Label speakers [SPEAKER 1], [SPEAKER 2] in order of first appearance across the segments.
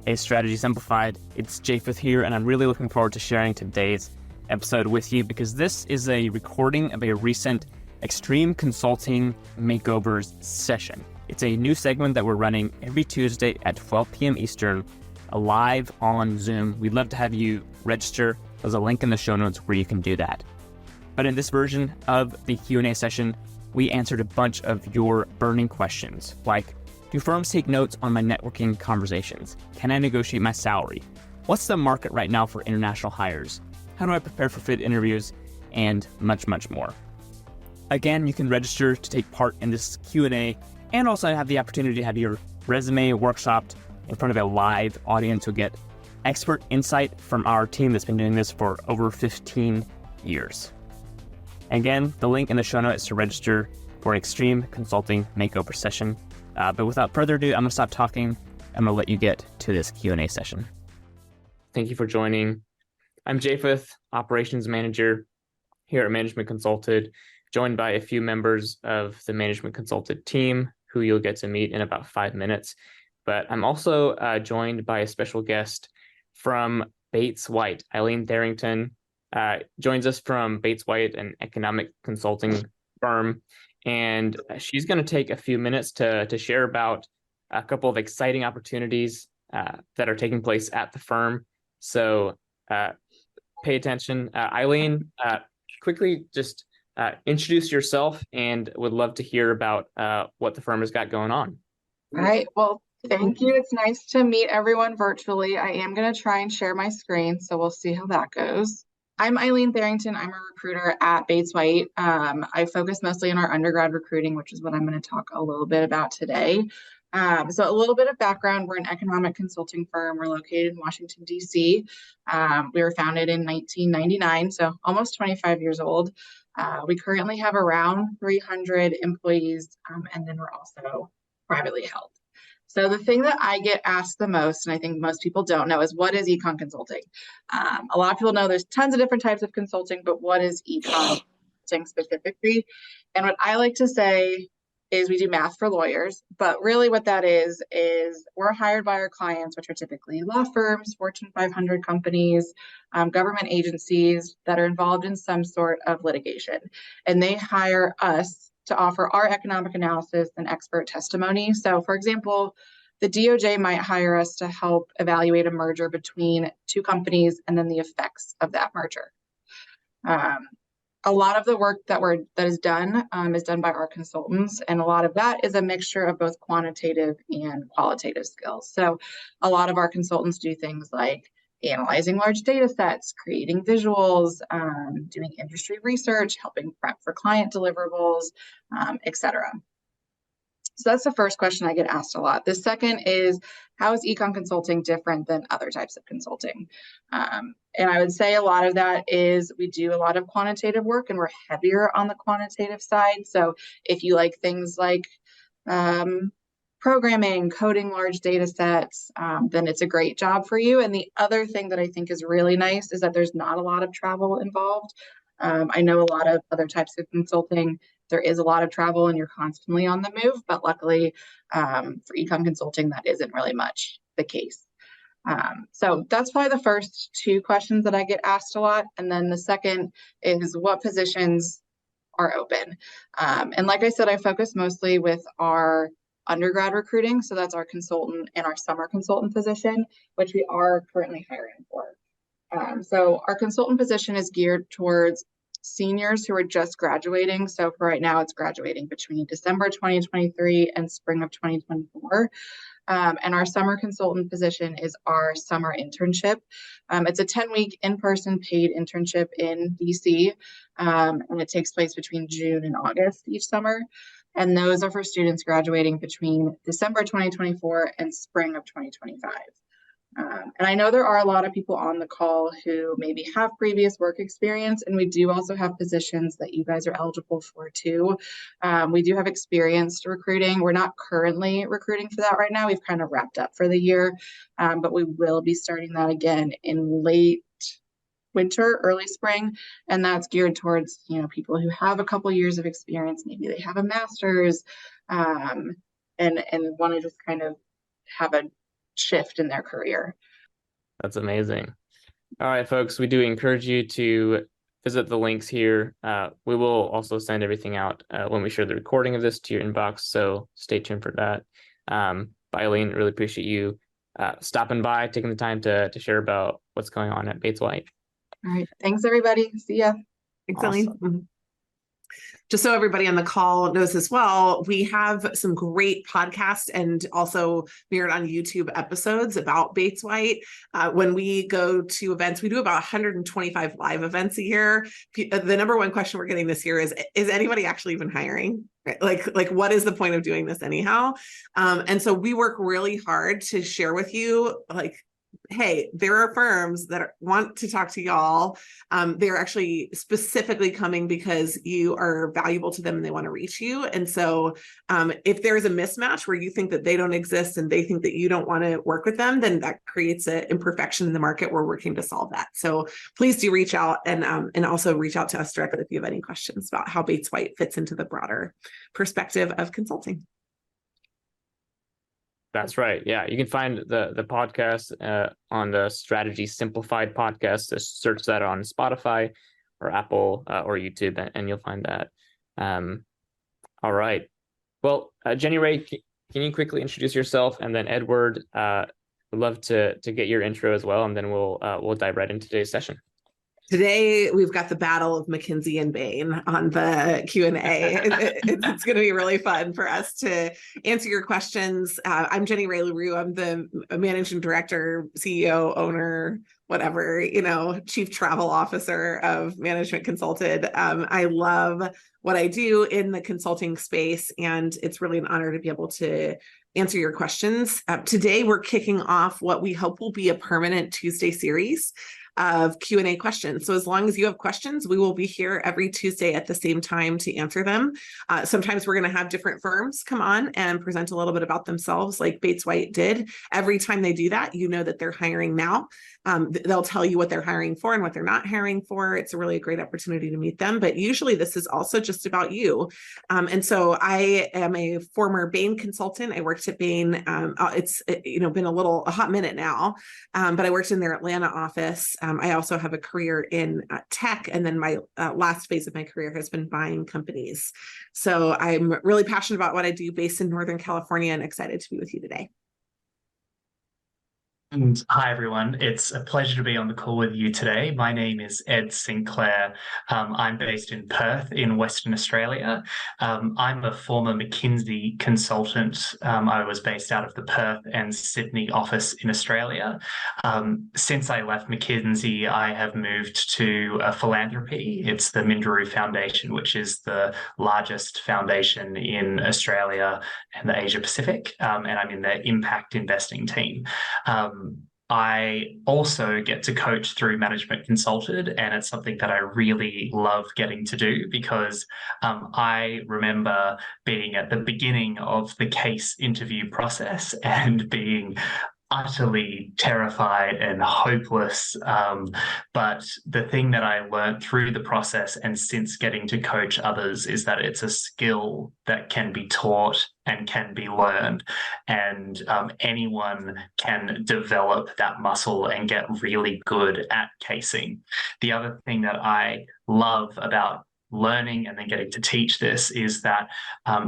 [SPEAKER 1] a Strategy Simplified. It's Japheth here, and I'm really looking forward to sharing today's episode with you because this is a recording of a recent Extreme Consulting Makeovers session. It's a new segment that we're running every Tuesday at 12 p.m. Eastern, live on Zoom. We'd love to have you register. There's a link in the show notes where you can do that. But in this version of the Q&A session, we answered a bunch of your burning questions, like, do firms take notes on my networking conversations? Can I negotiate my salary? What's the market right now for international hires? How do I prepare for fit interviews? And much, much more. Again, you can register to take part in this Q&A and also have the opportunity to have your resume workshopped in front of a live audience who get expert insight from our team that's been doing this for over 15 years. Again, the link in the show notes to register for an Extreme Consulting Makeover session. But without further ado, I'm going to stop talking. I'm going to let you get to this Q&A session. Thank you for joining. I'm Japheth, Operations Manager here at Management Consulted, joined by a few members of the Management Consulted team who you'll get to meet in about 5 minutes. But I'm also joined by a special guest from Bates White. Eileen Tharrington joins us from Bates White, an economic consulting firm. And she's going to take a few minutes to share about a couple of exciting opportunities that are taking place at the firm. So pay attention. Eileen, quickly just introduce yourself, and would love to hear about what the firm has got going on.
[SPEAKER 2] All right. Well, thank you. It's nice to meet everyone virtually. I am going to try and share my screen, so we'll see how that goes. I'm Eileen Tharrington. I'm a recruiter at Bates White. I focus mostly on our undergrad recruiting, which is what I'm going to talk a little bit about today. So a little bit of background. We're an economic consulting firm. We're located in Washington, D.C. We were founded in 1999, so almost 25 years old. We currently have around 300 employees, and then we're also privately held. So the thing that I get asked the most, and I think most people don't know, is what is econ consulting? A lot of people know there's tons of different types of consulting, but what is econ consulting specifically? And what I like to say is we do math for lawyers, but really what that is we're hired by our clients, which are typically law firms, Fortune 500 companies, government agencies that are involved in some sort of litigation. And they hire us to offer our economic analysis and expert testimony. So for example, the DOJ might hire us to help evaluate a merger between two companies and then the effects of that merger. A lot of the work that is done by our consultants, and a lot of that is a mixture of both quantitative and qualitative skills. So a lot of our consultants do things like analyzing large data sets, creating visuals, doing industry research, helping prep for client deliverables, etc. So that's the first question I get asked a lot. The second is, how is econ consulting different than other types of consulting? And I would say a lot of that is we do a lot of quantitative work, and we're heavier on the quantitative side. So if you like things like programming, coding large data sets, then it's a great job for you. And the other thing that I think is really nice is that there's not a lot of travel involved. I know a lot of other types of consulting, there is a lot of travel and you're constantly on the move, but luckily for econ consulting, that isn't really much the case. So that's probably the first two questions that I get asked a lot. And then the second is, what positions are open? And like I said, I focus mostly with our undergrad recruiting. So that's our consultant and our summer consultant position, which we are currently hiring for. So our consultant position is geared towards seniors who are just graduating. So for right now, it's graduating between December 2023 and spring of 2024. And our summer consultant position is our summer internship. It's a 10-week in-person paid internship in DC, and it takes place between June and August each summer. And those are for students graduating between December 2024 and spring of 2025. And I know there are a lot of people on the call who maybe have previous work experience, and we do also have positions that you guys are eligible for too. We do have experienced recruiting. We're not currently recruiting for that right now. We've kind of wrapped up for the year, but we will be starting that again in late winter, early spring, and that's geared towards, people who have a couple years of experience. Maybe they have a master's and want to just kind of have a shift in their career.
[SPEAKER 1] That's amazing. All right, folks, we do encourage you to visit the links here. We will also send everything out when we share the recording of this to your inbox, so stay tuned for that. But Eileen, really appreciate you stopping by, taking the time to share about what's going on at Bates White.
[SPEAKER 2] All right. Thanks, everybody. See ya.
[SPEAKER 3] Thanks,
[SPEAKER 1] Awesome.
[SPEAKER 3] Eileen. Just so everybody on the call knows as well, we have some great podcasts and also mirrored on YouTube episodes about Bates White. When we go to events, we do about 125 live events a year. The number one question we're getting this year is anybody actually even hiring? Like what is the point of doing this anyhow? And so we work really hard to share with you, like, hey, there are firms that want to talk to y'all. They're actually specifically coming because you are valuable to them and they want to reach you. And so if there's a mismatch where you think that they don't exist and they think that you don't want to work with them, then that creates an imperfection in the market. We're working to solve that. So please do reach out and also reach out to us directly if you have any questions about how Bates White fits into the broader perspective of consulting.
[SPEAKER 1] That's right. Yeah, you can find the podcast on the Strategy Simplified podcast. Just search that on Spotify or Apple or YouTube, and you'll find that. All right. Well, Jenny Rae, can you quickly introduce yourself, and then Edward, would love to get your intro as well, and then we'll dive right into today's session.
[SPEAKER 3] Today, we've got the battle of McKinsey and Bain on the Q&A. It's going to be really fun for us to answer your questions. I'm Jenny Rae LaRue. I'm the managing director, CEO, owner, whatever, chief travel officer of Management Consulted. I love what I do in the consulting space, and it's really an honor to be able to answer your questions. Today, we're kicking off what we hope will be a permanent Tuesday series of Q&A questions. So as long as you have questions, we will be here every Tuesday at the same time to answer them. Sometimes we're going to have different firms come on and present a little bit about themselves, like Bates White did. Every time they do that, you know that they're hiring now. They'll tell you what they're hiring for and what they're not hiring for. It's a really great opportunity to meet them. But usually this is also just about you. And so I am a former Bain consultant. I worked at Bain. It's been a hot minute now, but I worked in their Atlanta office. I also have a career in tech, and then my last phase of my career has been buying companies. So I'm really passionate about what I do, based in Northern California, and excited to be with you today.
[SPEAKER 4] And hi, everyone. It's a pleasure to be on the call with you today. My name is Ed Sinclair. I'm based in Perth in Western Australia. I'm a former McKinsey consultant. I was based out of the Perth and Sydney office in Australia. Since I left McKinsey, I have moved to philanthropy. It's the Minderoo Foundation, which is the largest foundation in Australia and the Asia Pacific, and I'm in the impact investing team. I also get to coach through Management Consulted, and it's something that I really love getting to do because I remember being at the beginning of the case interview process and being utterly terrified and hopeless. But the thing that I learned through the process and since getting to coach others is that it's a skill that can be taught and can be learned. And anyone can develop that muscle and get really good at casing. The other thing that I love about learning and then getting to teach this is that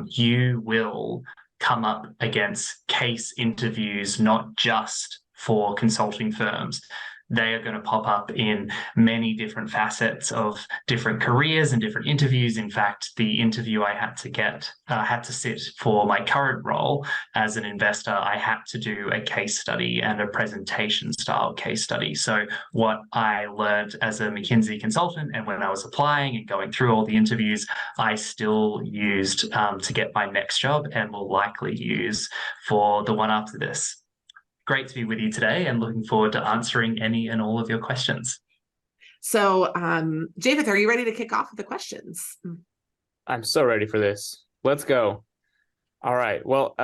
[SPEAKER 4] you will come up against case interviews, not just for consulting firms. They are going to pop up in many different facets of different careers and different interviews. In fact, the interview I had to sit for my current role as an investor, I had to do a case study and a presentation style case study. So what I learned as a McKinsey consultant and when I was applying and going through all the interviews, I still used to get my next job and will likely use for the one after this. Great to be with you today and looking forward to answering any and all of your questions.
[SPEAKER 3] So, Javeth, are you ready to kick off with the questions?
[SPEAKER 1] I'm so ready for this. Let's go. All right. Well,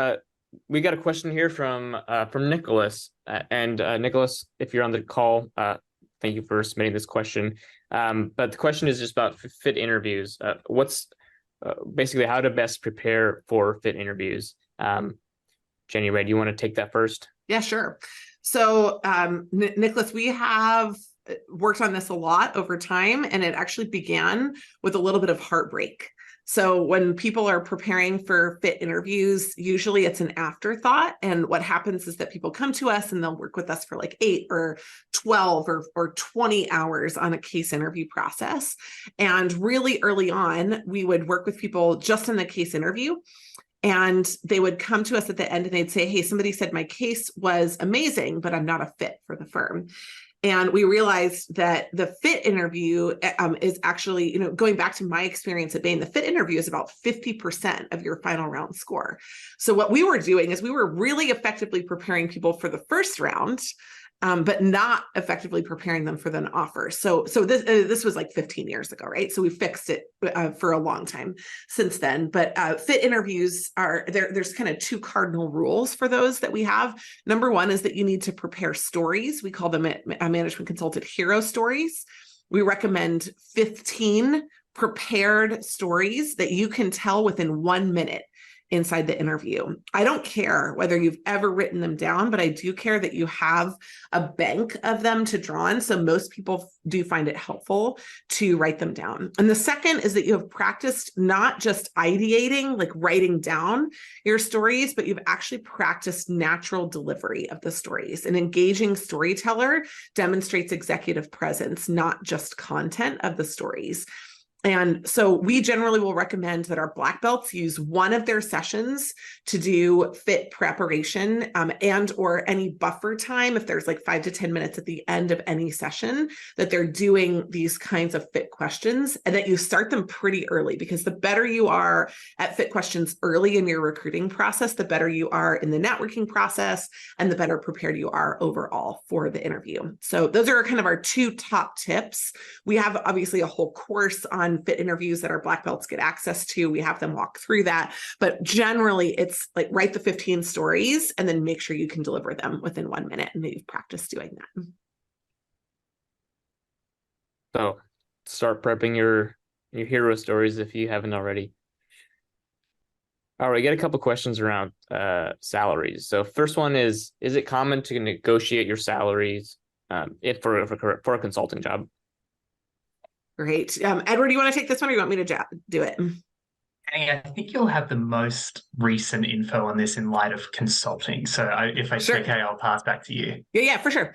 [SPEAKER 1] we got a question here from Nicholas. Nicholas, if you're on the call, thank you for submitting this question. But the question is just about fit interviews. What's basically how to best prepare for fit interviews? Jenny Rae, do you want to take that first?
[SPEAKER 3] Yeah, sure. So, Nicholas, we have worked on this a lot over time, and it actually began with a little bit of heartbreak. So when people are preparing for fit interviews, usually it's an afterthought. And what happens is that people come to us and they'll work with us for like 8 or 12 or 20 hours on a case interview process. And really early on, we would work with people just in the case interview. And they would come to us at the end and they'd say, hey, somebody said my case was amazing, but I'm not a fit for the firm. And we realized that the fit interview is actually, going back to my experience at Bain, the fit interview is about 50% of your final round score. So what we were doing is we were really effectively preparing people for the first round, but not effectively preparing them for an offer. So this was like 15 years ago, right? So we fixed it for a long time since then. But fit interviews are there's kind of 2 cardinal rules for those that we have. Number 1 is that you need to prepare stories. We call them at Management Consultant hero stories. We recommend 15 prepared stories that you can tell within 1 minute inside the interview. I don't care whether you've ever written them down, but I do care that you have a bank of them to draw on. So most people do find it helpful to write them down. And the second is that you have practiced not just ideating, like writing down your stories, but you've actually practiced natural delivery of the stories. An engaging storyteller demonstrates executive presence, not just content of the stories. And so we generally will recommend that our black belts use one of their sessions to do fit preparation and or any buffer time, if there's like 5 to 10 minutes at the end of any session, that they're doing these kinds of fit questions, and that you start them pretty early, because the better you are at fit questions early in your recruiting process, the better you are in the networking process, and the better prepared you are overall for the interview. So those are kind of our 2 top tips. We have obviously a whole course on fit interviews that our black belts get access to. We have them walk through that, but generally it's like write the 15 stories and then make sure you can deliver them within 1 minute, and that you've practiced doing that.
[SPEAKER 1] So start prepping your hero stories if you haven't already. All right, get a couple questions around salaries. So first one is it common to negotiate your salaries if for a consulting job?
[SPEAKER 3] Great. Edward, do you want to take this one, or you want me to do it?
[SPEAKER 4] I think you'll have the most recent info on this in light of consulting. So if it's
[SPEAKER 3] Sure.
[SPEAKER 4] okay, I'll pass back to you.
[SPEAKER 3] Yeah, for sure.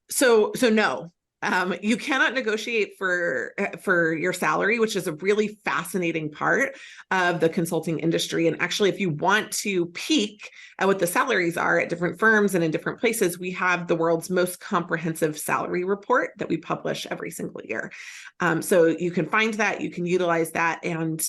[SPEAKER 3] So no. You cannot negotiate for your salary, which is a really fascinating part of the consulting industry. And actually, if you want to peek at what the salaries are at different firms and in different places, we have the world's most comprehensive salary report that we publish every single year. So you can find that, you can utilize that, and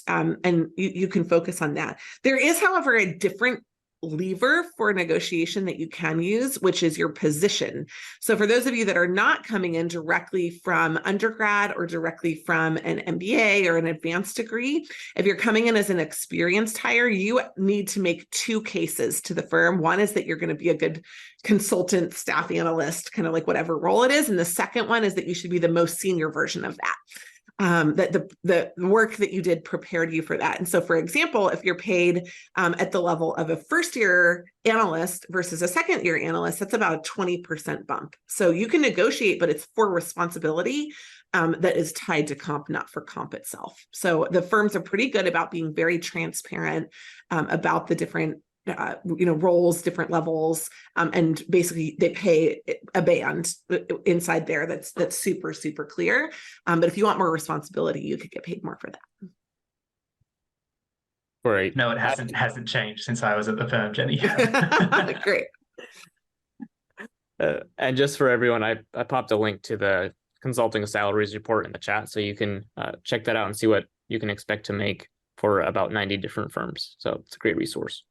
[SPEAKER 3] you can focus on that. There is, however, a different lever for negotiation that you can use, which is your position. So for those of you that are not coming in directly from undergrad or directly from an MBA or an advanced degree, if you're coming in as an experienced hire, you need to make 2 cases to the firm. One is that you're going to be a good consultant, staff analyst, kind of like whatever role it is. And the second one is that you should be the most senior version of that. That the work that you did prepared you for that. And so, for example, if you're paid at the level of a first-year analyst versus a second-year analyst, that's about a 20% bump. So you can negotiate, but it's for responsibility that is tied to comp, not for comp itself. So the firms are pretty good about being very transparent about the different roles, different levels, and basically they pay a band inside there that's super, super clear. But if you want more responsibility, you could get paid more for that.
[SPEAKER 1] Right.
[SPEAKER 4] No, it hasn't changed since I was at the firm, Jenny.
[SPEAKER 3] Great.
[SPEAKER 1] And just for everyone, I popped a link to the consulting salaries report in the chat, so you can check that out and see what you can expect to make for about 90 different firms. So it's a great resource.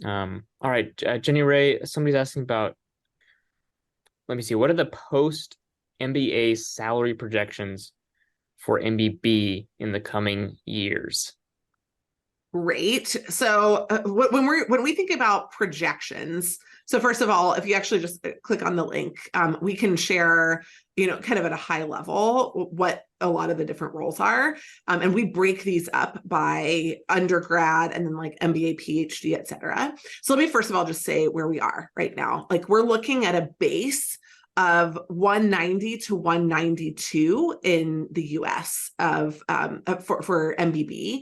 [SPEAKER 1] All right, Jenny Rae, somebody's asking about, let me see, what are the post MBA salary projections for MBB in the coming years?
[SPEAKER 3] Great. So when we think about projections, so first of all, if you actually just click on the link, we can share, kind of at a high level what a lot of the different roles are. And we break these up by undergrad and then like MBA, PhD, et cetera. So let me first of all just say where we are right now. Like we're looking at a base of 190 to 192 in the US for MBB.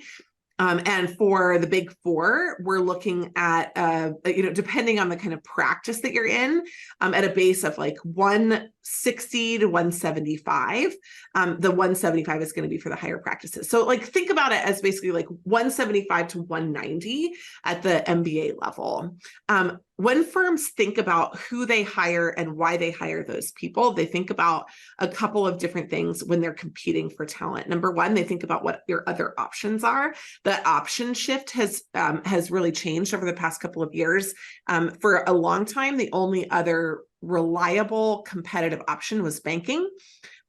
[SPEAKER 3] And for the big four, we're looking at, depending on the kind of practice that you're in, at a base of like 160 to 175. The 175 is going to be for the higher practices. So like think about it as basically like 175 to 190 at the MBA level. When firms think about who they hire and why they hire those people, they think about a couple of different things when they're competing for talent. Number one, they think about what your other options are. The option shift has really changed over the past couple of years. For a long time, the only other reliable competitive option was banking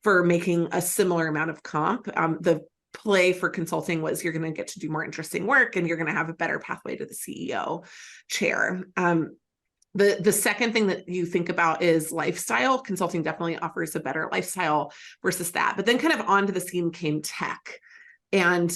[SPEAKER 3] for making a similar amount of comp. The play for consulting was you're going to get to do more interesting work and you're going to have a better pathway to the CEO chair. The second thing that you think about is lifestyle. Consulting definitely offers a better lifestyle versus that. But then kind of onto the scene came tech. And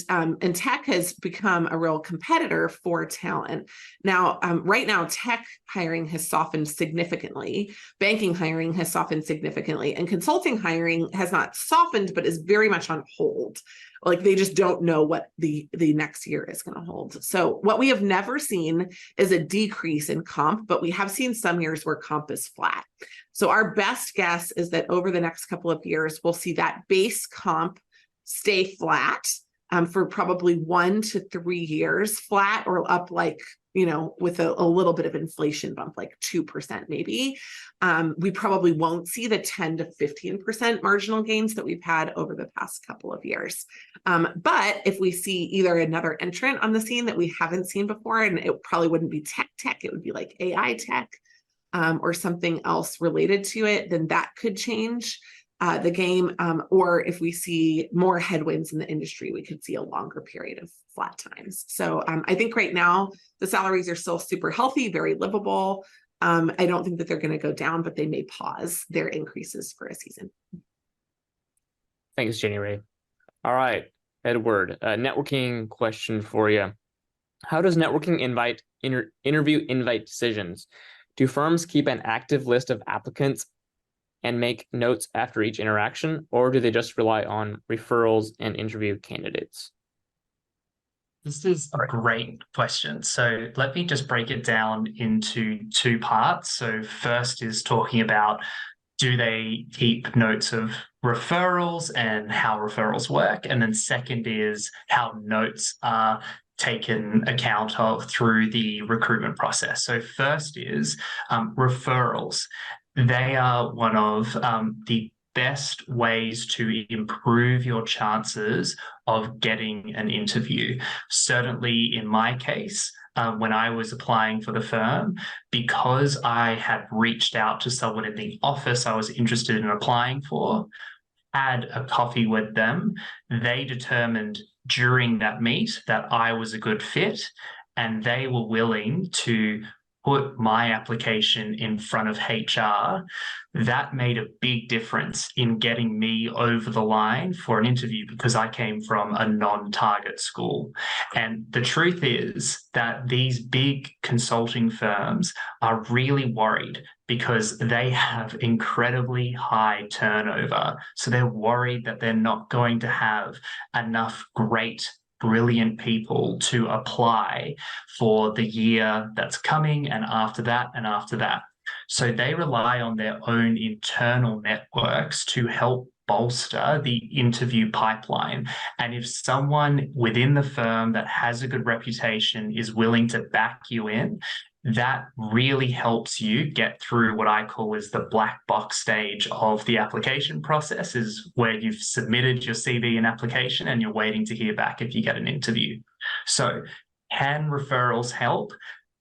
[SPEAKER 3] tech has become a real competitor for talent. Now, right now, tech hiring has softened significantly. Banking hiring has softened significantly. And consulting hiring has not softened, but is very much on hold. Like they just don't know what the next year is going to hold. So what we have never seen is a decrease in comp, but we have seen some years where comp is flat. So our best guess is that over the next couple of years, we'll see that base comp stay flat for probably 1 to 3 years, flat or up like, with a little bit of inflation bump, like 2% maybe. We probably won't see the 10 to 15% marginal gains that we've had over the past couple of years. But if we see either another entrant on the scene that we haven't seen before, and it probably wouldn't be tech, it would be like AI tech or something else related to it, then that could change the game, or if we see more headwinds in the industry, we could see a longer period of flat times. So I think right now the salaries are still super healthy, very livable. I don't think that they're going to go down, but they may pause their increases for a season.
[SPEAKER 1] Thanks, Jenny Rae. All right, Edward, a networking question for you. How does networking interview invite decisions? Do firms keep an active list of applicants and make notes after each interaction, or do they just rely on referrals and interview candidates?
[SPEAKER 4] This is a great question. So let me just break it down into two parts. So first is talking about, do they keep notes of referrals and how referrals work? And then second is how notes are taken account of through the recruitment process. So first is referrals. They are one of the best ways to improve your chances of getting an interview. Certainly in my case, when I was applying for the firm, because I had reached out to someone in the office I was interested in applying for, had a coffee with them, they determined during that meet that I was a good fit, and they were willing to put my application in front of HR. That made a big difference in getting me over the line for an interview because I came from a non-target school. And the truth is that these big consulting firms are really worried because they have incredibly high turnover. So they're worried that they're not going to have enough great, brilliant people to apply for the year that's coming and after that and after that. So they rely on their own internal networks to help bolster the interview pipeline. And if someone within the firm that has a good reputation is willing to back you in, that really helps you get through what I call is the black box stage of the application process, is where you've submitted your CV and application and you're waiting to hear back if you get an interview. So can referrals help?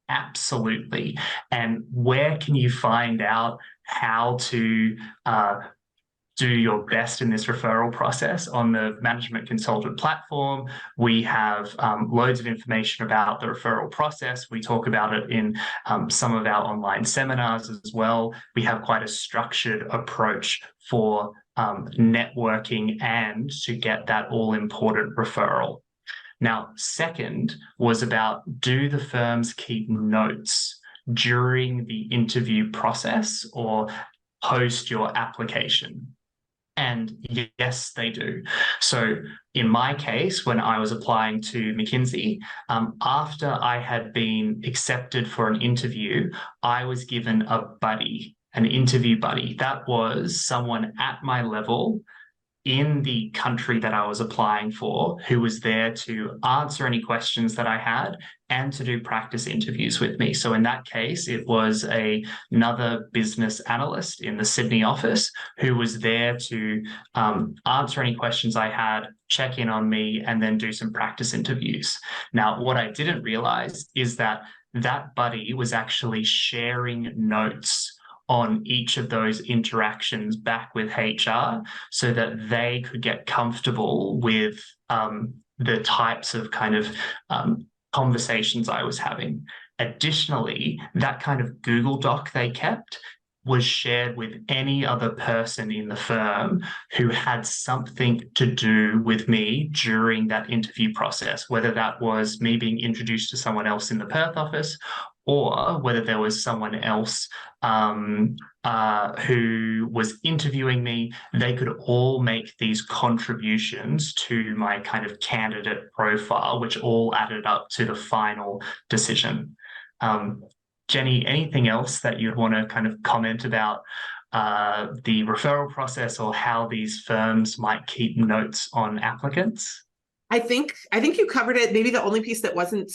[SPEAKER 4] Absolutely. And where can you find out how to do your best in this referral process. On the Management Consultant platform, we have loads of information about the referral process. We talk about it in some of our online seminars as well. We have quite a structured approach for networking and to get that all-important referral. Now, second was about, do the firms keep notes during the interview process or post your application? And yes, they do. So in my case, when I was applying to McKinsey, after I had been accepted for an interview, I was given a buddy, an interview buddy. That was someone at my level in the country that I was applying for, who was there to answer any questions that I had and to do practice interviews with me. So in that case, it was another business analyst in the Sydney office who was there to answer any questions I had, check in on me, and then do some practice interviews. Now, what I didn't realize is that that buddy was actually sharing notes on each of those interactions back with HR so that they could get comfortable with the types of kind of conversations I was having. Additionally, that kind of Google Doc they kept was shared with any other person in the firm who had something to do with me during that interview process, whether that was me being introduced to someone else in the Perth office or whether there was someone else who was interviewing me. They could all make these contributions to my kind of candidate profile, which all added up to the final decision. Jenny, anything else that you'd want to kind of comment about the referral process or how these firms might keep notes on applicants?
[SPEAKER 3] I think you covered it. Maybe the only piece that wasn't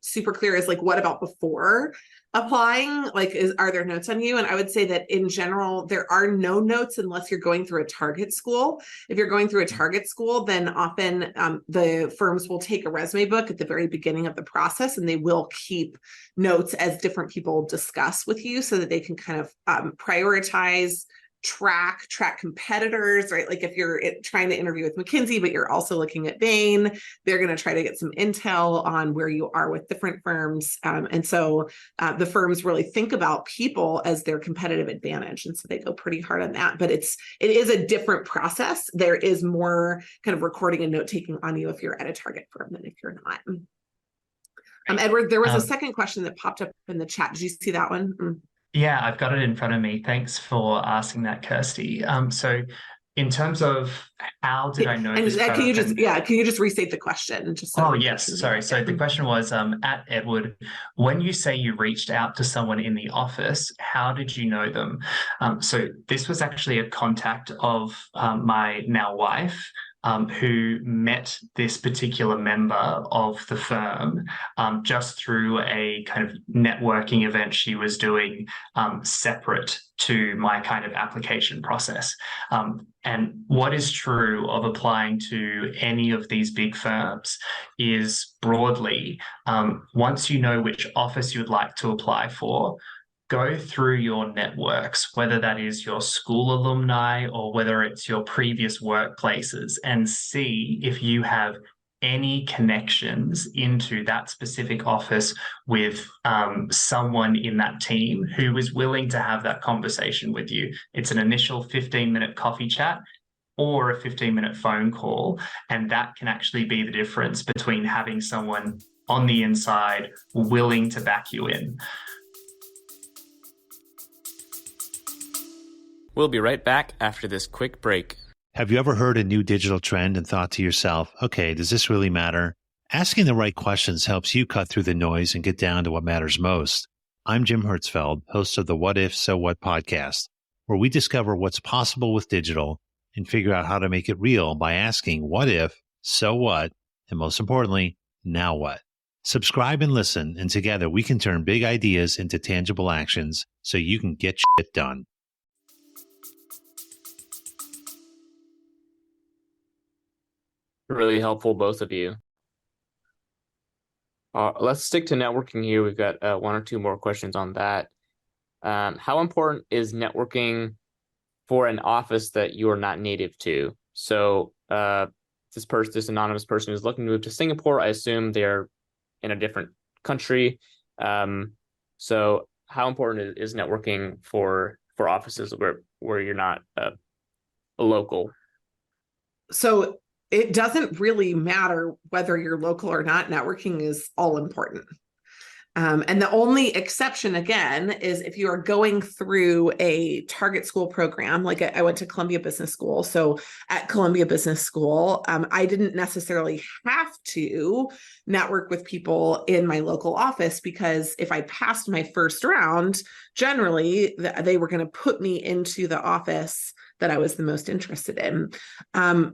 [SPEAKER 3] super clear is like, what about before applying? Like, are there notes on you? And I would say that in general, there are no notes unless you're going through a target school. If you're going through a target school, then often the firms will take a resume book at the very beginning of the process, and they will keep notes as different people discuss with you so that they can kind of prioritize, track competitors, right? Like if you're trying to interview with McKinsey, but you're also looking at Bain, they're going to try to get some intel on where you are with different firms. And so the firms really think about people as their competitive advantage. And so they go pretty hard on that, but it is a different process. There is more kind of recording and note-taking on you if you're at a target firm than if you're not. Edward, there was a second question that popped up in the chat. Did you see that one?
[SPEAKER 4] Yeah, I've got it in front of me. Thanks for asking that, Kirsty. So in terms of how did I know
[SPEAKER 3] and
[SPEAKER 4] this
[SPEAKER 3] can you just restate the question? Just so
[SPEAKER 4] yes, sorry. So the question was, at Edward, when you say you reached out to someone in the office, how did you know them? So this was actually a contact of my now wife, who met this particular member of the firm just through a kind of networking event she was doing separate to my kind of application process. And what is true of applying to any of these big firms is broadly, once you know which office you'd like to apply for, go through your networks, whether that is your school alumni or whether it's your previous workplaces, and see if you have any connections into that specific office with someone in that team who is willing to have that conversation with you. It's an initial 15-minute coffee chat or a 15-minute phone call, and that can actually be the difference between having someone on the inside willing to back you in.
[SPEAKER 1] We'll be right back after this quick break.
[SPEAKER 5] Have you ever heard a new digital trend and thought to yourself, okay, does this really matter? Asking the right questions helps you cut through the noise and get down to what matters most. I'm Jim Hertzfeld, host of the What If, So What podcast, where we discover what's possible with digital and figure out how to make it real by asking what if, so what, and most importantly, now what? Subscribe and listen, and together we can turn big ideas into tangible actions so you can get shit done.
[SPEAKER 1] Really helpful, both of you. Let's stick to networking here. We've got one or two more questions on that. How important is networking for an office that you are not native to. So this anonymous person is looking to move to Singapore. I assume they're in a different country. So how important is networking for offices where you're not a local?
[SPEAKER 3] So it doesn't really matter whether you're local or not. Networking is all important. And the only exception, again, is if you are going through a target school program. Like I went to Columbia Business School. So at Columbia Business School, I didn't necessarily have to network with people in my local office, because if I passed my first round, generally they were going to put me into the office that I was the most interested in.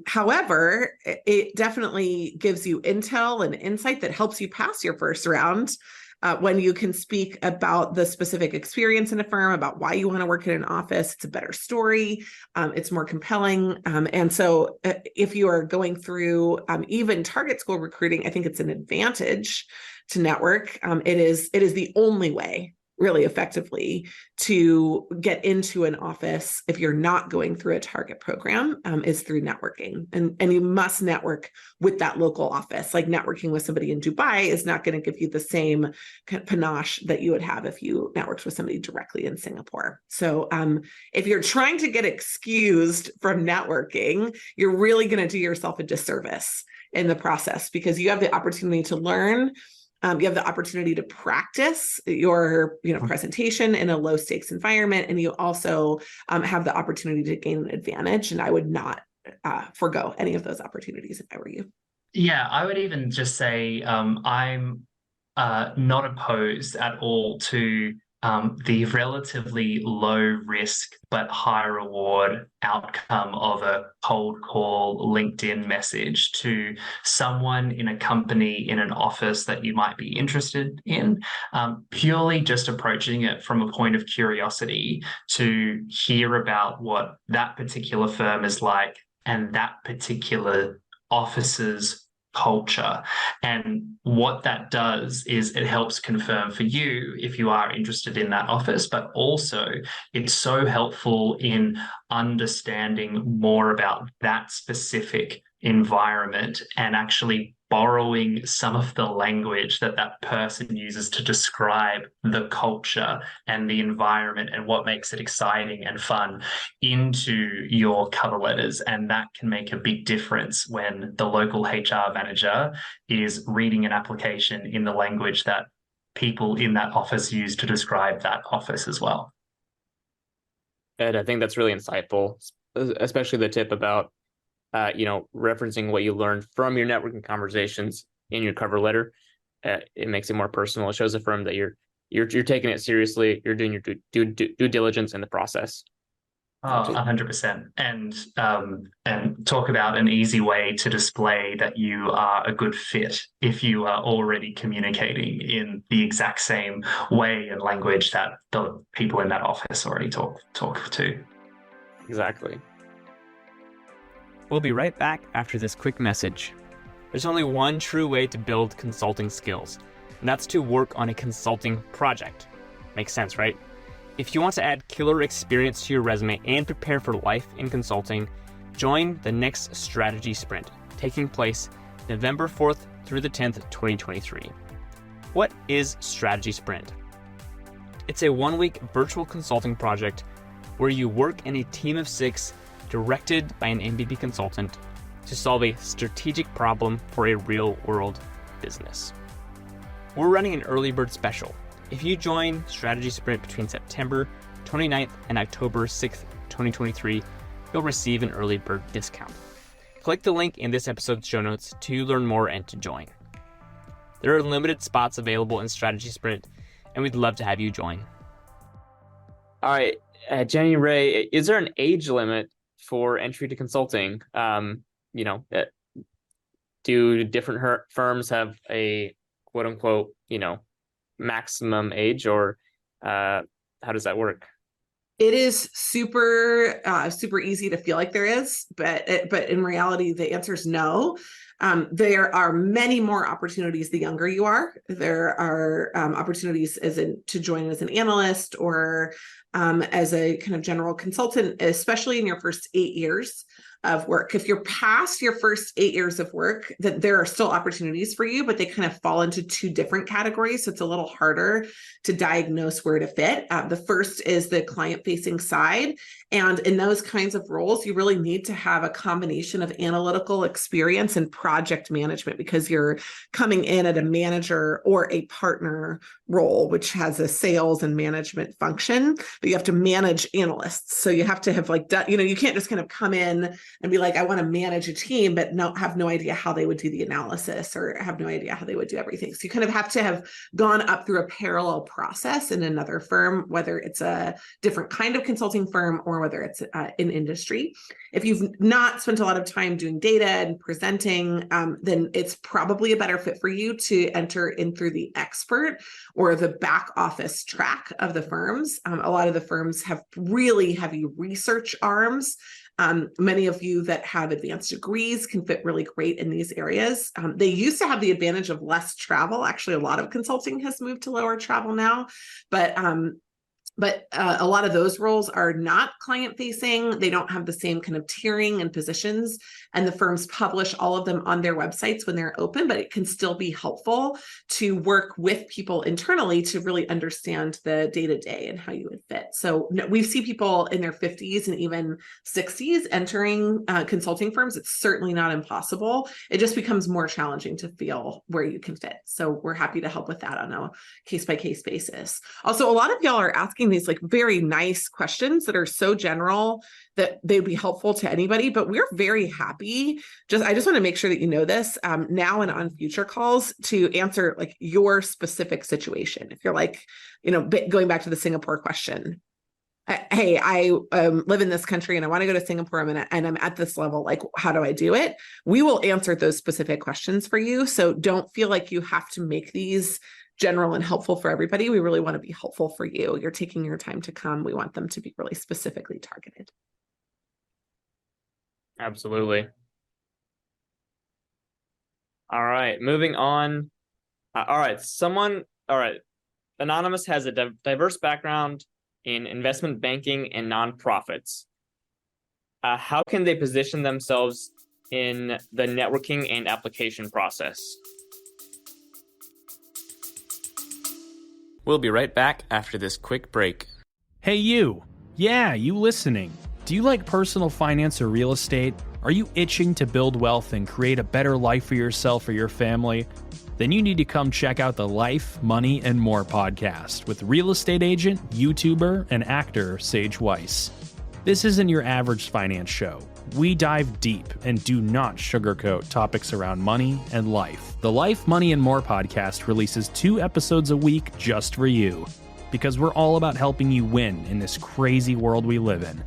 [SPEAKER 3] However, it definitely gives you intel and insight that helps you pass your first round. When you can speak about the specific experience in a firm, about why you want to work in an office, it's a better story. It's more compelling. And so if you are going through even target school recruiting, I think it's an advantage to network. It is the only way, really effectively, to get into an office if you're not going through a target program, is through networking. And you must network with that local office. Like networking with somebody in Dubai is not going to give you the same panache that you would have if you networked with somebody directly in Singapore. So if you're trying to get excused from networking, you're really going to do yourself a disservice in the process, because you have the opportunity to learn. You have the opportunity to practice your presentation in a low stakes environment, and you also have the opportunity to gain an advantage. And I would not forgo any of those opportunities if I were you.
[SPEAKER 4] Yeah, I would even just say I'm not opposed at all to the relatively low risk but high reward outcome of a cold call LinkedIn message to someone in a company, in an office that you might be interested in, purely just approaching it from a point of curiosity to hear about what that particular firm is like and that particular office's culture. And what that does is it helps confirm for you if you are interested in that office, but also it's so helpful in understanding more about that specific environment and actually borrowing some of the language that that person uses to describe the culture and the environment and what makes it exciting and fun into your cover letters. And that can make a big difference when the local HR manager is reading an application in the language that people in that office use to describe that office as well.
[SPEAKER 1] Ed, I think that's really insightful, especially the tip about referencing what you learned from your networking conversations in your cover letter. It makes it more personal. It shows the firm that you're taking it seriously. You're doing your due diligence in the process.
[SPEAKER 4] Oh, 100%. And talk about an easy way to display that you are a good fit if you are already communicating in the exact same way and language that the people in that office already talk to.
[SPEAKER 1] Exactly. We'll be right back after this quick message. There's only one true way to build consulting skills, and that's to work on a consulting project. Makes sense, right? If you want to add killer experience to your resume and prepare for life in consulting, join the next strategy sprint, taking place November 4th through the 10th, 2023. What is Strategy Sprint? It's a 1-week virtual consulting project where you work in a team of 6 directed by an MVP consultant to solve a strategic problem for a real-world business. We're running an early bird special. If you join Strategy Sprint between September 29th and October 6th, 2023, you'll receive an early bird discount. Click the link in this episode's show notes to learn more and to join. There are limited spots available in Strategy Sprint, and we'd love to have you join. All right, Jenny, Rae, is there an age limit for entry to consulting? Do different firms have a quote unquote, maximum age, or how does that work?
[SPEAKER 3] It is super, super easy to feel like there is, but in reality, the answer is no. There are many more opportunities the younger you are. There are opportunities to join as an analyst or as a kind of general consultant, especially in your first 8 years of work. If you're past your first 8 years of work, that there are still opportunities for you, but they kind of fall into two different categories. So it's a little harder to diagnose where to fit. The first is the client-facing side. And in those kinds of roles, you really need to have a combination of analytical experience and project management, because you're coming in at a manager or a partner role, which has a sales and management function, but you have to manage analysts. So you have to have you can't just kind of come in and be like, I want to manage a team, but have no idea how they would do the analysis or have no idea how they would do everything. So you kind of have to have gone up through a parallel process in another firm, whether it's a different kind of consulting firm or whether it's in industry. If you've not spent a lot of time doing data and presenting, then it's probably a better fit for you to enter in through the expert or the back office track of the firms. A lot of the firms have really heavy research arms. Many of you that have advanced degrees can fit really great in these areas. They used to have the advantage of less travel. Actually, a lot of consulting has moved to lower travel now, but a lot of those roles are not client facing. They don't have the same kind of tiering and positions, and the firms publish all of them on their websites when they're open, but it can still be helpful to work with people internally to really understand the day-to-day and how you would fit. So we see people in their 50s and even 60s entering consulting firms. It's certainly not impossible. It just becomes more challenging to feel where you can fit. So we're happy to help with that on a case-by-case basis. Also, a lot of y'all are asking these very nice questions that are so general that they'd be helpful to anybody, but we're very happy. I just want to make sure that you know this now and on future calls to answer your specific situation. If you're going back to the Singapore question, hey, I live in this country and I want to go to Singapore and I'm at this level, how do I do it? We will answer those specific questions for you. So don't feel like you have to make these general and helpful for everybody. We really want to be helpful for you. You're taking your time to come. We want them to be really specifically targeted.
[SPEAKER 1] Absolutely. All right, moving on. All right, Anonymous has a diverse background in investment banking and nonprofits. How can they position themselves in the networking and application process? We'll be right back after this quick break.
[SPEAKER 6] Hey, you. Yeah, you listening. Do you like personal finance or real estate? Are you itching to build wealth and create a better life for yourself or your family? Then you need to come check out the Life, Money, and More podcast with real estate agent, YouTuber, and actor Sage Weiss. This isn't your average finance show. We dive deep and do not sugarcoat topics around money and life. The Life, Money, and More podcast releases 2 episodes a week just for you, because we're all about helping you win in this crazy world we live in.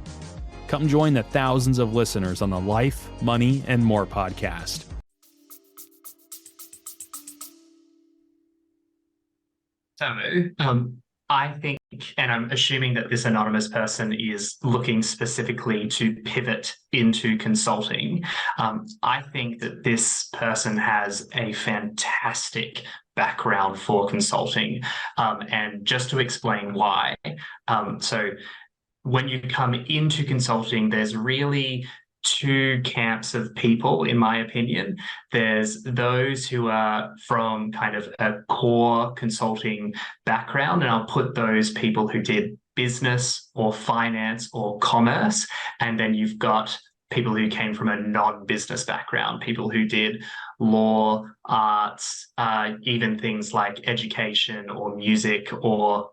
[SPEAKER 6] Come join the thousands of listeners on the Life, Money, and More podcast.
[SPEAKER 4] So, I think, and I'm assuming that this anonymous person is looking specifically to pivot into consulting. I think that this person has a fantastic background for consulting. And just to explain why. So when you come into consulting, there's really 2 camps of people, in my opinion. There's those who are from kind of a core consulting background, and I'll put those people who did business or finance or commerce, and then you've got people who came from a non-business background, people who did law, arts, even things like education or music or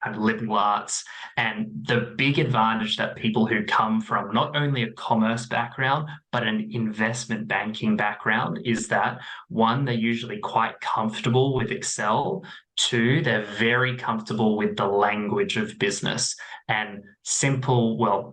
[SPEAKER 4] and liberal arts. And the big advantage that people who come from not only a commerce background, but an investment banking background is that, 1, they're usually quite comfortable with Excel. 2, they're very comfortable with the language of business and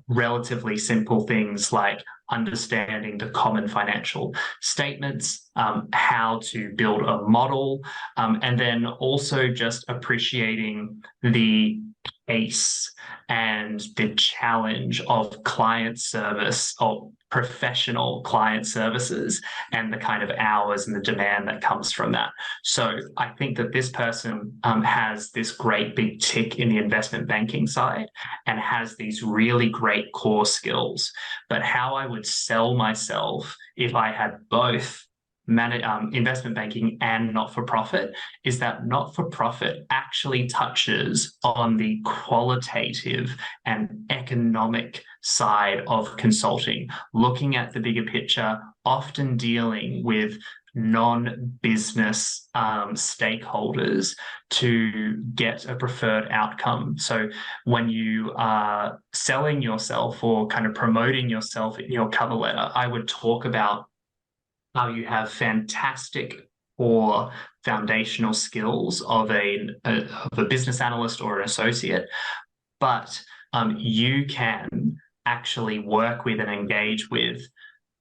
[SPEAKER 4] relatively simple things like understanding the common financial statements, how to build a model, and then also just appreciating the pace and the challenge of client service or professional client services and the kind of hours and the demand that comes from that. So I think that this person has this great big tick in the investment banking side and has these really great core skills. But how I would sell myself if I had both investment banking and not-for-profit is that not-for-profit actually touches on the qualitative and economic side of consulting, looking at the bigger picture, often dealing with non-business stakeholders to get a preferred outcome. So when you are selling yourself or kind of promoting yourself in your cover letter, I would talk about how you have fantastic core foundational skills of a business analyst or an associate, but you can actually work with and engage with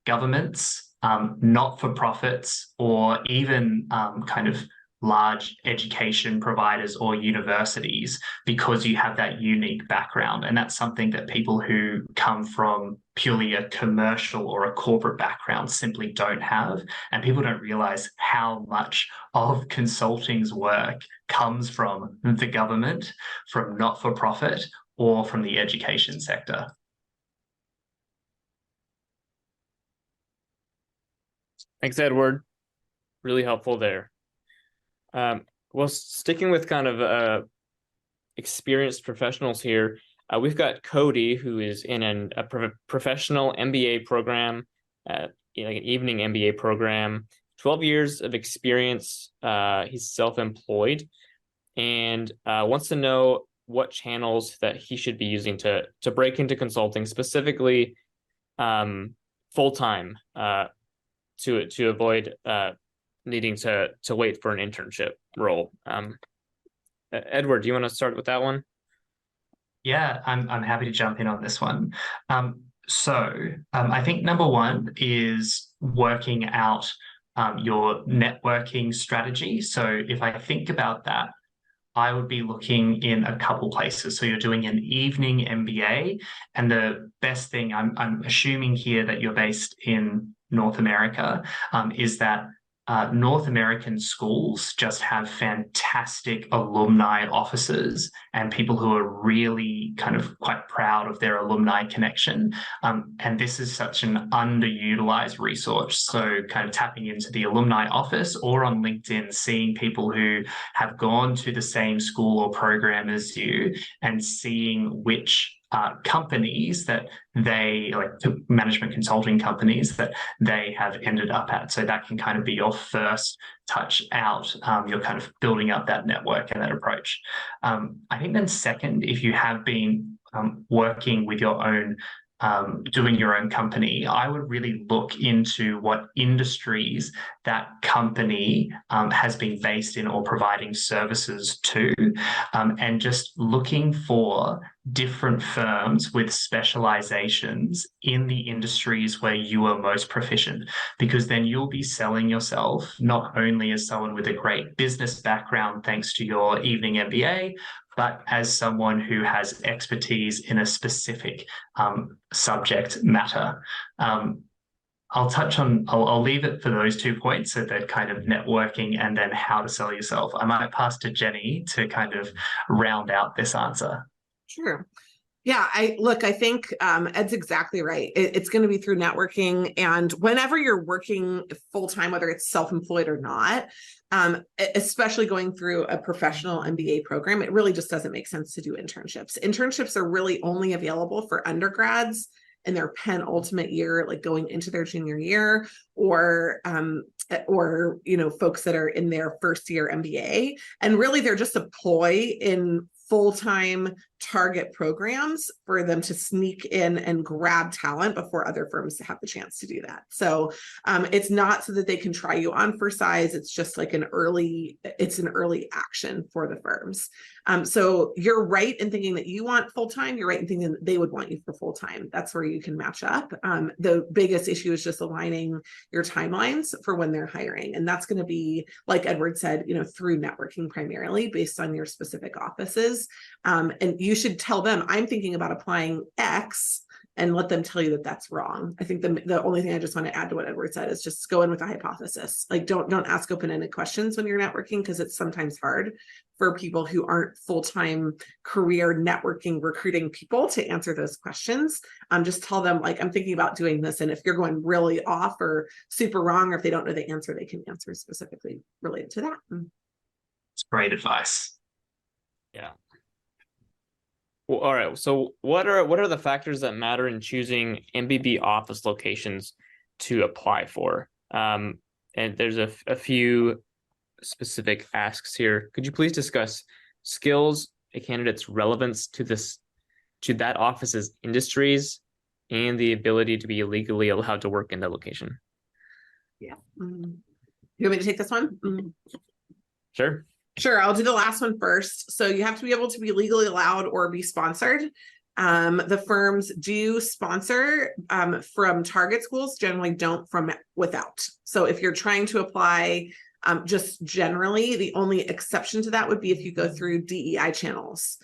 [SPEAKER 4] governments, not-for-profits, or even kind of large education providers or universities because you have that unique background. And that's something that people who come from purely a commercial or a corporate background simply don't have. And people don't realize how much of consulting's work comes from the government, from not-for-profit, or from the education sector.
[SPEAKER 1] Thanks, Edward. Really helpful there. Well, sticking with kind of experienced professionals here, we've got Cody, who is in a professional MBA program, like an evening MBA program, 12 years of experience. He's self-employed and wants to know what channels that he should be using to break into consulting, specifically full-time, to avoid needing to wait for an internship role. Edward, do you want to start with that one?
[SPEAKER 4] Yeah, I'm happy to jump in on this one. I think number one is working out your networking strategy. So if I think about that, I would be looking in a couple places. So you're doing an evening MBA, and the best thing, I'm assuming here that you're based in North America, is that North American schools just have fantastic alumni offices and people who are really kind of quite proud of their alumni connection. And this is such an underutilized resource. So kind of tapping into the alumni office or on LinkedIn, seeing people who have gone to the same school or program as you and seeing which companies that they, like management consulting companies that they have ended up at. So that can kind of be your first touch out. You're kind of building up that network and that approach. I think then second, if you have been working with your own, doing your own company, I would really look into what industries that company has been based in or providing services to, and just looking for different firms with specializations in the industries where you are most proficient, because then you'll be selling yourself not only as someone with a great business background thanks to your evening MBA, but as someone who has expertise in a specific subject matter. I'll leave it for those 2 points, so that kind of networking and then how to sell yourself. I might pass to Jenny to kind of round out this answer.
[SPEAKER 3] Sure. Yeah, I think Ed's exactly right. It's going to be through networking. And whenever you're working full-time, whether it's self-employed or not, especially going through a professional MBA program, it really just doesn't make sense to do internships. Internships are really only available for undergrads in their penultimate year, like going into their junior year, or folks that are in their first year MBA. And really, they're just a ploy in full-time target programs for them to sneak in and grab talent before other firms have the chance to do that. So it's not so that they can try you on for size. It's just like an early action for the firms. So you're right in thinking that you want full-time. You're right in thinking that they would want you for full-time. That's where you can match up. The biggest issue is just aligning your timelines for when they're hiring. And that's going to be, like Edward said, through networking primarily based on your specific offices. And you should tell them, I'm thinking about applying X, and let them tell you that that's wrong. I think the only thing I just want to add to what Edward said is just go in with a hypothesis. Like don't ask open-ended questions when you're networking, because it's sometimes hard for people who aren't full-time career networking, recruiting people to answer those questions. Just tell them, like, I'm thinking about doing this. And if you're going really off or super wrong, or if they don't know the answer, they can answer specifically related to that.
[SPEAKER 4] It's great advice.
[SPEAKER 1] Yeah. Well, all right. So what are the factors that matter in choosing MBB office locations to apply for? And there's a few specific asks here. Could you please discuss skills, a candidate's relevance to that office's industries, and the ability to be legally allowed to work in that location?
[SPEAKER 3] Yeah. You want me to take this one?
[SPEAKER 1] Sure.
[SPEAKER 3] Sure, I'll do the last one first. So you have to be able to be legally allowed or be sponsored. The firms do sponsor from target schools, generally don't from without. So if you're trying to apply just generally, the only exception to that would be if you go through DEI channels.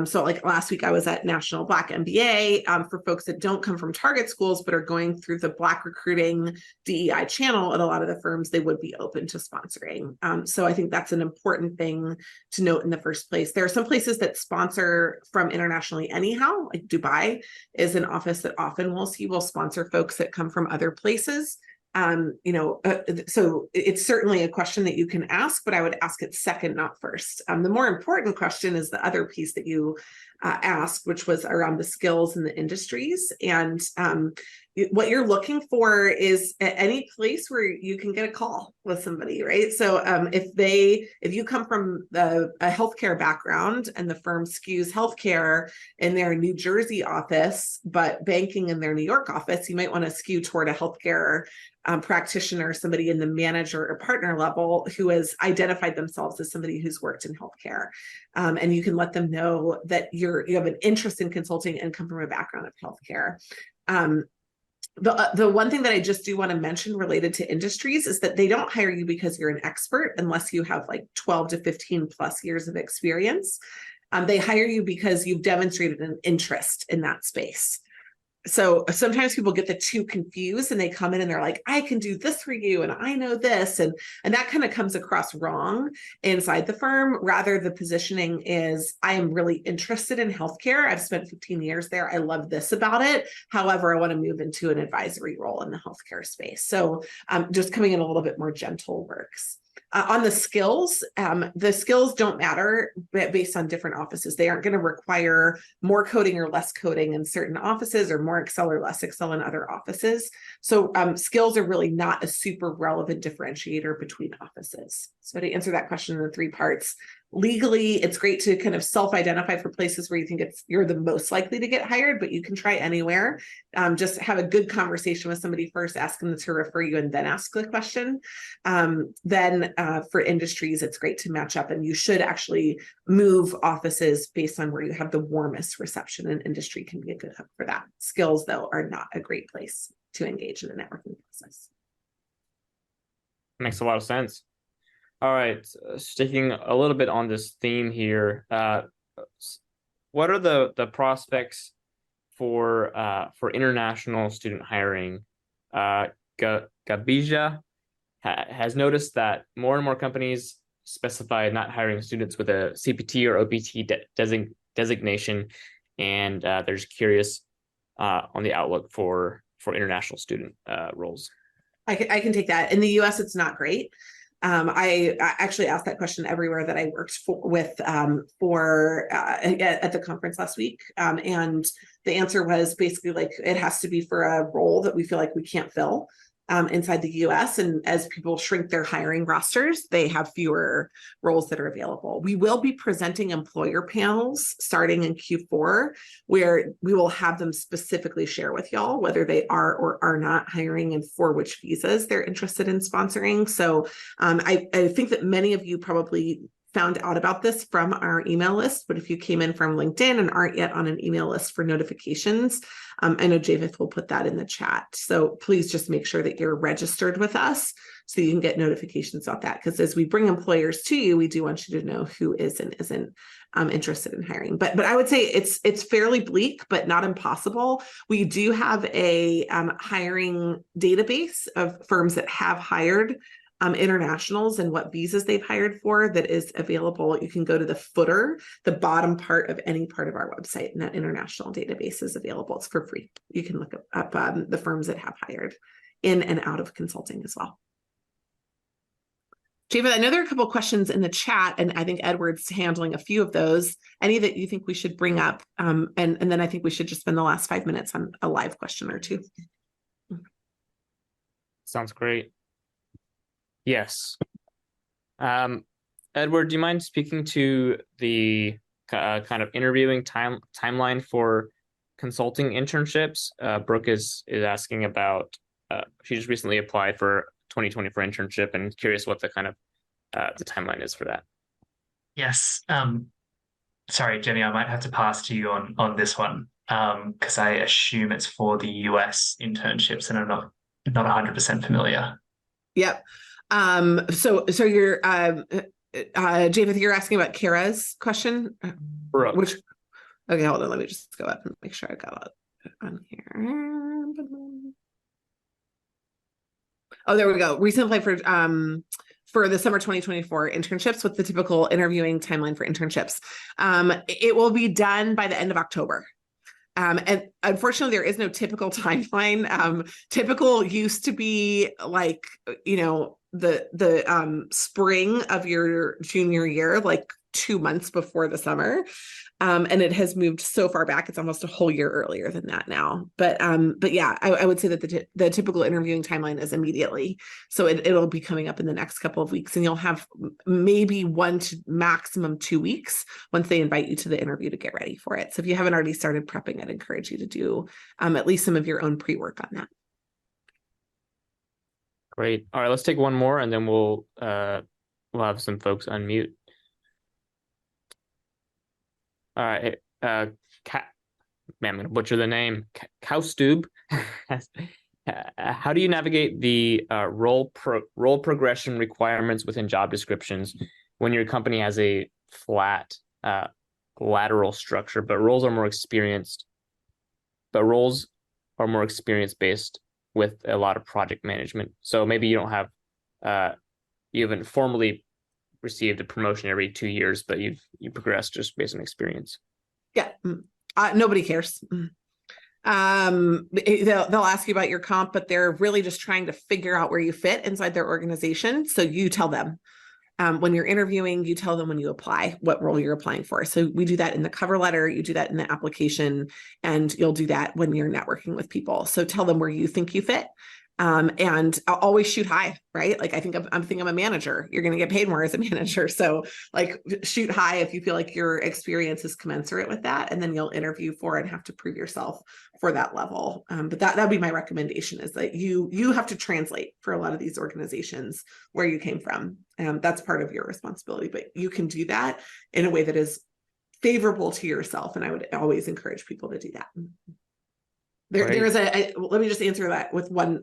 [SPEAKER 3] So like last week, I was at National Black MBA for folks that don't come from target schools, but are going through the Black recruiting DEI channel at a lot of the firms, they would be open to sponsoring. So I think that's an important thing to note in the first place. There are some places that sponsor from internationally anyhow, like Dubai is an office that often will sponsor folks that come from other places. So it's certainly a question that you can ask, but I would ask it second, not first. The more important question is the other piece that you asked, which was around the skills and the industries. And what you're looking for is at any place where you can get a call with somebody, right? So if you come from a healthcare background and the firm skews healthcare in their New Jersey office, but banking in their New York office, you might want to skew toward a healthcare practitioner, somebody in the manager or partner level who has identified themselves as somebody who's worked in healthcare. And you can let them know that you have an interest in consulting and come from a background of healthcare. The one thing that I just do want to mention related to industries is that they don't hire you because you're an expert unless you have like 12 to 15 plus years of experience. They hire you because you've demonstrated an interest in that space. So sometimes people get the two confused and they come in and they're like, I can do this for you and I know this. And that kind of comes across wrong inside the firm. Rather, the positioning is, I am really interested in healthcare. I've spent 15 years there. I love this about it. However, I want to move into an advisory role in the healthcare space. So just coming in a little bit more gentle works. On the skills don't matter based on different offices. They aren't going to require more coding or less coding in certain offices, or more Excel or less Excel in other offices. So skills are really not a super relevant differentiator between offices. So to answer that question in the three parts, legally, it's great to kind of self-identify for places where you think you're the most likely to get hired, but you can try anywhere. Just have a good conversation with somebody first, ask them to refer you, and then ask the question. Then for industries, it's great to match up, and you should actually move offices based on where you have the warmest reception, and industry can be a good hook for that. Skills, though, are not a great place to engage in the networking process.
[SPEAKER 1] Makes a lot of sense. All right, sticking a little bit on this theme here, what are the prospects for international student hiring? Gabija has noticed that more and more companies specify not hiring students with a CPT or OPT designation, and they're just curious on the outlook for international student roles.
[SPEAKER 3] I can take that. In the US, it's not great. I actually asked that question everywhere that I worked at the conference last week. And the answer was basically like, it has to be for a role that we feel like we can't fill. inside the US. And as people shrink their hiring rosters, they have fewer roles that are available. We will be presenting employer panels starting in Q4, where we will have them specifically share with y'all whether they are or are not hiring and for which visas they're interested in sponsoring. So I think that many of you probably found out about this from our email list, but if you came in from LinkedIn and aren't yet on an email list for notifications, I know Javith will put that in the chat. So please just make sure that you're registered with us so you can get notifications about that. Because as we bring employers to you, we do want you to know who is and isn't interested in hiring. But I would say it's fairly bleak, but not impossible. We do have a hiring database of firms that have hired internationals and what visas they've hired for that is available. You can go to the footer, the bottom part of any part of our website, and that international database is available. It's for free. You can look up the firms that have hired in and out of consulting as well. Java, I know there are a couple of questions in the chat, and I think Edward's handling a few of those. Any that you think we should bring up? And then I think we should just spend the last 5 minutes on a live question or two.
[SPEAKER 1] Sounds great. Yes. Edward, do you mind speaking to the kind of interviewing timeline for consulting internships? Brooke is asking about, she just recently applied for 2024 internship and curious what the kind of the timeline is for that.
[SPEAKER 4] Yes. Sorry, Jenny, I might have to pass to you on this one because I assume it's for the US internships and I'm not 100% familiar.
[SPEAKER 3] Yep. So you're Javith, you're asking about Kara's question?
[SPEAKER 1] Brooke.
[SPEAKER 3] Okay, hold on, let me just go up and make sure I got it on here. Oh, there we go. Recently applied for the summer 2024 internships with the typical interviewing timeline for internships. It will be done by the end of October. And unfortunately, there is no typical timeline. Typical used to be like, the spring of your junior year, like 2 months before the summer. And it has moved so far back, it's almost a whole year earlier than that now. But yeah, I would say that the typical interviewing timeline is immediately. So it'll be coming up in the next couple of weeks, and you'll have maybe 1 to maximum 2 weeks once they invite you to the interview to get ready for it. So if you haven't already started prepping, I'd encourage you to do at least some of your own pre-work on that.
[SPEAKER 1] Great. All right, let's take one more, and then we'll have some folks unmute. All right, man, I'm gonna butcher the name. Kaustub. How do you navigate the role progression requirements within job descriptions when your company has a flat lateral structure, but roles are more experienced based with a lot of project management? So maybe you don't have you haven't formally received a promotion every 2 years, but you progress just based on experience.
[SPEAKER 3] Yeah, nobody cares. They'll ask you about your comp, but they're really just trying to figure out where you fit inside their organization. So you tell them when you're interviewing, you tell them when you apply what role you're applying for. So we do that in the cover letter, you do that in the application, and you'll do that when you're networking with people. So tell them where you think you fit. And I'll always shoot high, right? Like I'm thinking I'm a manager. You're going to get paid more as a manager. So like shoot high if you feel like your experience is commensurate with that, and then you'll interview for it and have to prove yourself for that level. But that'd be my recommendation, is that you have to translate for a lot of these organizations where you came from. That's part of your responsibility, but you can do that in a way that is favorable to yourself. And I would always encourage people to do that. There is let me just answer that with 1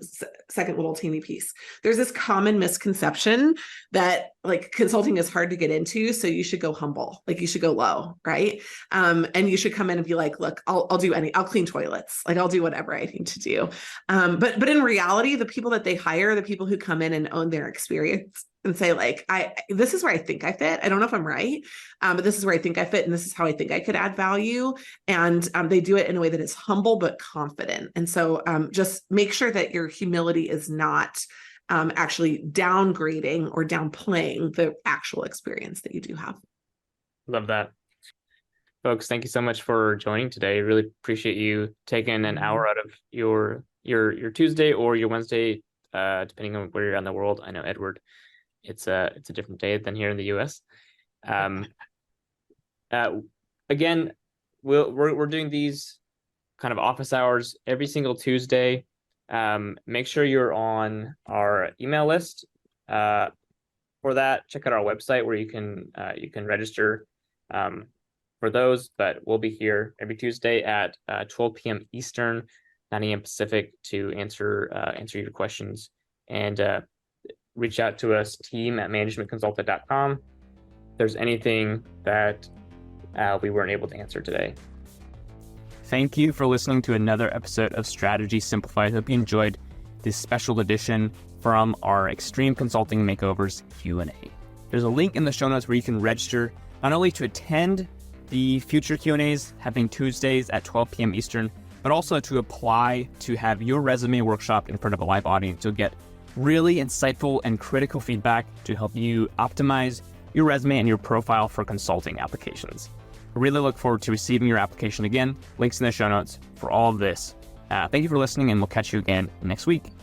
[SPEAKER 3] second little teeny piece. There's this common misconception that like consulting is hard to get into, so you should go humble, like you should go low, right? And you should come in and be like, look, I'll clean toilets, like I'll do whatever I need to do. But in reality, the people that they hire are the people who come in and own their experience and say like, this is where I think I fit. I don't know if I'm right, but this is where I think I fit, and this is how I think I could add value. And they do it in a way that is humble but confident. And so just make sure that your humility is not actually downgrading or downplaying the actual experience that you do have.
[SPEAKER 1] Love that. Folks, thank you so much for joining today. Really appreciate you taking an hour out of your Tuesday or your Wednesday depending on where you're in the world. I know, Edward, it's a different day than here in the US. Again, we're doing these kind of office hours every single Tuesday. Make sure you're on our email list for that. Check out our website where you can register for those. But we'll be here every Tuesday at 12 p.m. Eastern, 9 a.m. Pacific to answer your questions. And reach out to us, team@managementconsultant.com. If there's anything that we weren't able to answer today. Thank you for listening to another episode of Strategy Simplified. I hope you enjoyed this special edition from our Extreme Consulting Makeovers Q&A. There's a link in the show notes where you can register not only to attend the future Q&As happening Tuesdays at 12 p.m. Eastern, but also to apply to have your resume workshop in front of a live audience. You'll get really insightful and critical feedback to help you optimize your resume and your profile for consulting applications. I really look forward to receiving your application again. Links in the show notes for all of this. Thank you for listening, and we'll catch you again next week.